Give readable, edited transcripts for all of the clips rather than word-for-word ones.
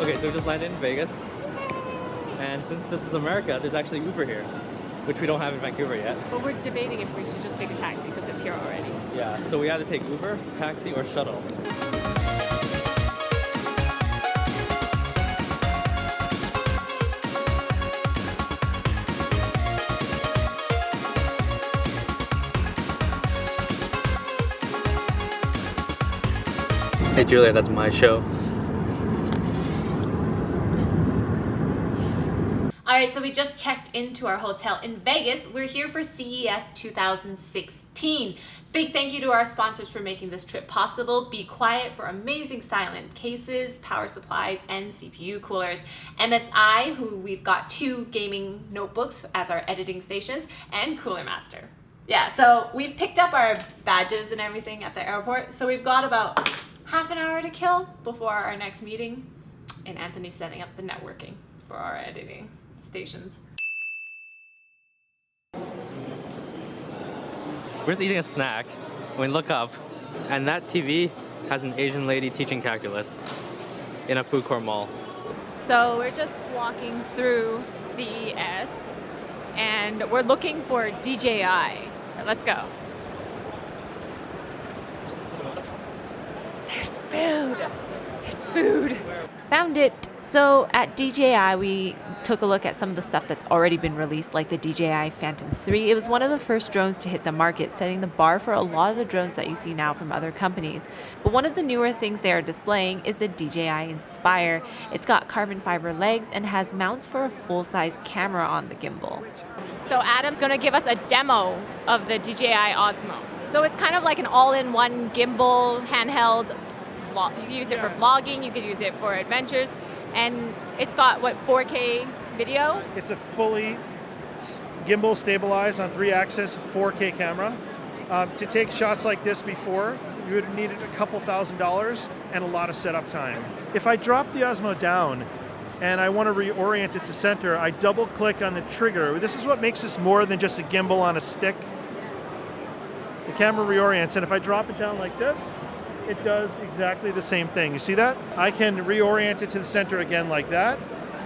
Okay, so we just landed in Vegas. And since this is America, there's actually Uber here, which we don't have in Vancouver yet. But we're debating if we should just take a taxi because it's here already. Yeah, so we either take Uber, taxi, or shuttle. Hey Julia, that's my show. Alright, so we just checked into our hotel in Vegas. We're here for CES 2016. Big thank you to our sponsors for making this trip possible. Be Quiet for amazing silent cases, power supplies, and CPU coolers. MSI, who we've got 2 gaming notebooks as our editing stations, and Cooler Master. Yeah, so we've picked up our badges and everything at the airport, so we've got about half an hour to kill before our next meeting, and Anthony's setting up the networking for our editing stations. We're just eating a snack when we look up, and that TV has an Asian lady teaching calculus in a food court mall. So we're just walking through CES, and we're looking for DJI. Let's go. There's food. There's food. Found it. So at DJI, we took a look at some of the stuff that's already been released, like the DJI Phantom 3. It was one of the first drones to hit the market, setting the bar for a lot of the drones that you see now from other companies. But one of the newer things they are displaying is the DJI Inspire. It's got carbon fiber legs and has mounts for a full-size camera on the gimbal. So Adam's going to give us a demo of the DJI Osmo. So it's kind of like an all-in-one gimbal, handheld. You can use it for vlogging, you could use it for adventures, and it's got, what, 4K video? It's a fully gimbal stabilized on 3-axis 4K camera. To take shots like this before, you would have needed a couple $1,000s and a lot of setup time. If I drop the Osmo down and I want to reorient it to center, I double click on the trigger. This is what makes this more than just a gimbal on a stick. The camera reorients, and if I drop it down like this, it does exactly the same thing. You see that? I can reorient it to the center again like that.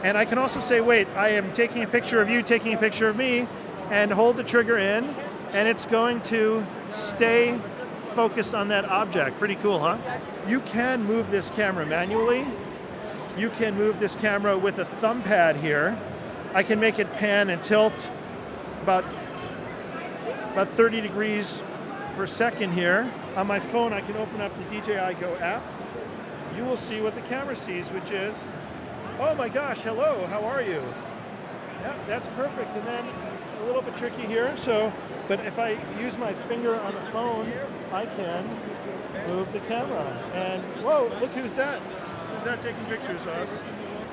And I can also say, wait, I am taking a picture of you, taking a picture of me, and hold the trigger in, and it's going to stay focused on that object. Pretty cool, huh? You can move this camera manually. You can move this camera with a thumb pad here. I can make it pan and tilt about 30 degrees per second here. On my phone, I can open up the DJI Go app. You will see what the camera sees, which is, oh my gosh, hello, how are you? Yeah, that's perfect. And then a little bit tricky here, but if I use my finger on the phone, I can move the camera. And whoa, look who's that? Who's that taking pictures of us?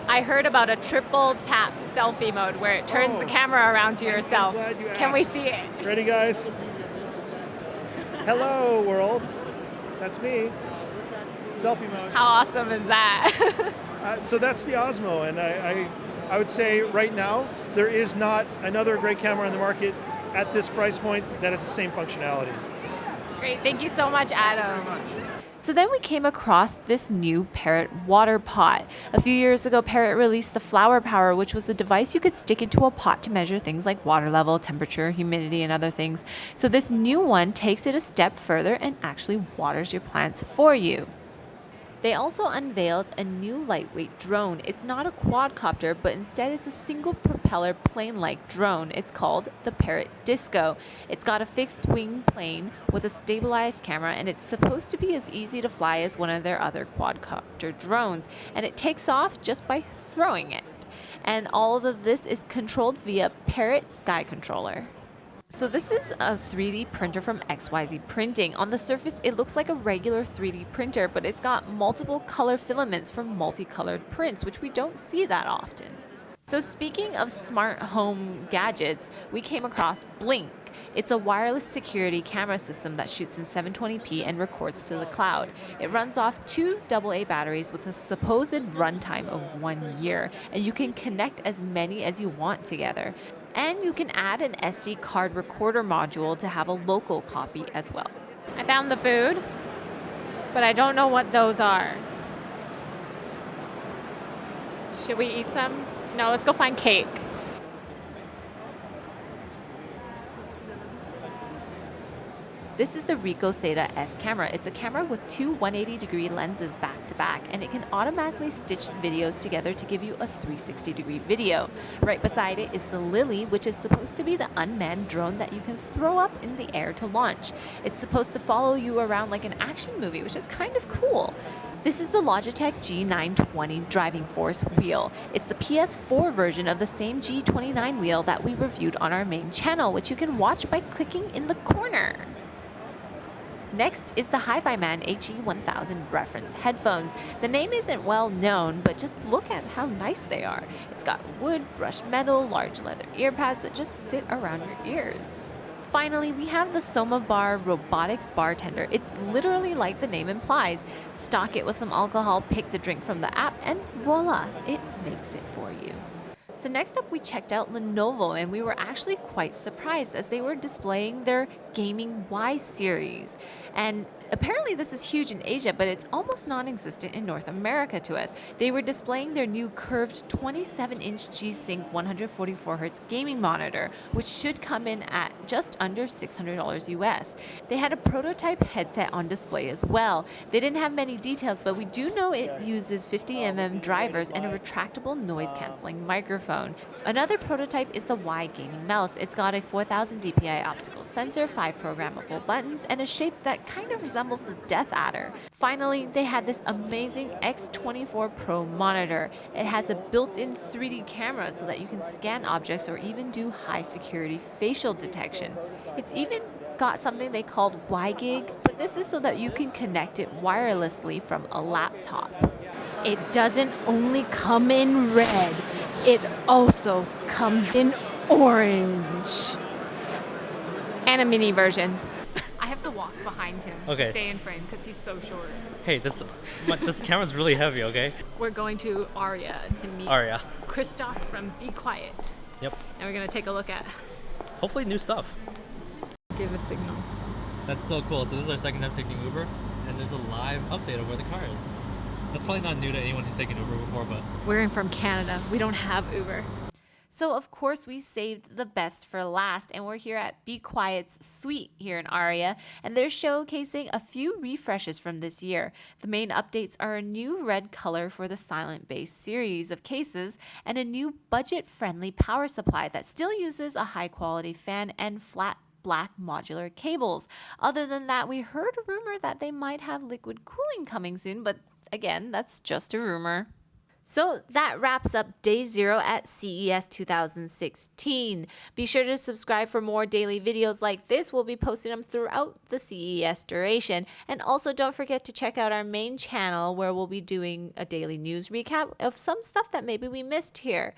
I heard about a triple tap selfie mode where it turns the camera around to yourself. Can we see it? Ready, guys? Hello, world. That's me. Selfie mode. How awesome is that? So that's the Osmo, and I would say right now there is not another great camera on the market at this price point that has the same functionality. Great, thank you so much, Adam. Thank you very much. So then we came across this new Parrot water pot. A few years ago, Parrot released the Flower Power, which was a device you could stick into a pot to measure things like water level, temperature, humidity, and other things. So this new one takes it a step further and actually waters your plants for you. They also unveiled a new lightweight drone. It's not a quadcopter, but instead it's a single propeller plane-like drone. It's called the Parrot Disco. It's got a fixed wing plane with a stabilized camera, and it's supposed to be as easy to fly as one of their other quadcopter drones. And it takes off just by throwing it. And all of this is controlled via Parrot Sky Controller. So this is a 3D printer from XYZ Printing. On the surface, it looks like a regular 3D printer, but it's got multiple color filaments for multicolored prints, which we don't see that often. So speaking of smart home gadgets, we came across Blink. It's a wireless security camera system that shoots in 720p and records to the cloud. It runs off 2 AA batteries with a supposed runtime of 1 year, and you can connect as many as you want together. And you can add an SD card recorder module to have a local copy as well. I found the food, but I don't know what those are. Should we eat some? No, let's go find cake. This is the Ricoh Theta S camera. It's a camera with two 180-degree lenses back to back, and it can automatically stitch videos together to give you a 360-degree video. Right beside it is the Lily, which is supposed to be the unmanned drone that you can throw up in the air to launch. It's supposed to follow you around like an action movie, which is kind of cool. This is the Logitech G920 driving force wheel. It's the PS4 version of the same G29 wheel that we reviewed on our main channel, which you can watch by clicking in the corner. Next is the Hi-Fi Man HE1000 reference headphones. The name isn't well known, but just look at how nice they are. It's got wood, brushed metal, large leather ear pads that just sit around your ears. Finally, we have the Soma Bar robotic bartender. It's literally like the name implies. Stock it with some alcohol, pick the drink from the app, and voila, it makes it for you. So next up, we checked out Lenovo, and we were actually quite surprised as they were displaying their gaming Y series. And apparently this is huge in Asia, but it's almost non-existent in North America to us. They were displaying their new curved 27-inch G-Sync 144Hz gaming monitor, which should come in at just under $600 US. They had a prototype headset on display as well. They didn't have many details, but we do know it uses 50mm drivers and a retractable noise-canceling microphone. Another prototype is the Y gaming mouse. It's got a 4000 DPI optical sensor, 5 programmable buttons, and a shape that kind of resembles the Death Adder. Finally, they had this amazing X24 Pro monitor. It has a built-in 3D camera so that you can scan objects or even do high security facial detection. It's even got something they called Y-Gig, but this is so that you can connect it wirelessly from a laptop. It doesn't only come in red, it also comes in orange. And a mini version. I have to walk behind him to stay in frame because he's so short. Hey, this camera's really heavy, okay? We're going to Aria to meet Christoph from Be Quiet. Yep. And we're going to take a look at... Hopefully new stuff. Give a signal. That's so cool. So this is our second time taking Uber, and there's a live update of where the car is. That's probably not new to anyone who's taken Uber before, but... We're in from Canada. We don't have Uber. So, of course, we saved the best for last, and we're here at Be Quiet's suite here in Aria, and they're showcasing a few refreshes from this year. The main updates are a new red color for the Silent Base series of cases, and a new budget-friendly power supply that still uses a high-quality fan and flat black modular cables. Other than that, we heard a rumor that they might have liquid cooling coming soon, but again, that's just a rumor. So that wraps up day 0 at CES 2016. Be sure to subscribe for more daily videos like this. We'll be posting them throughout the CES duration. And also don't forget to check out our main channel where we'll be doing a daily news recap of some stuff that maybe we missed here.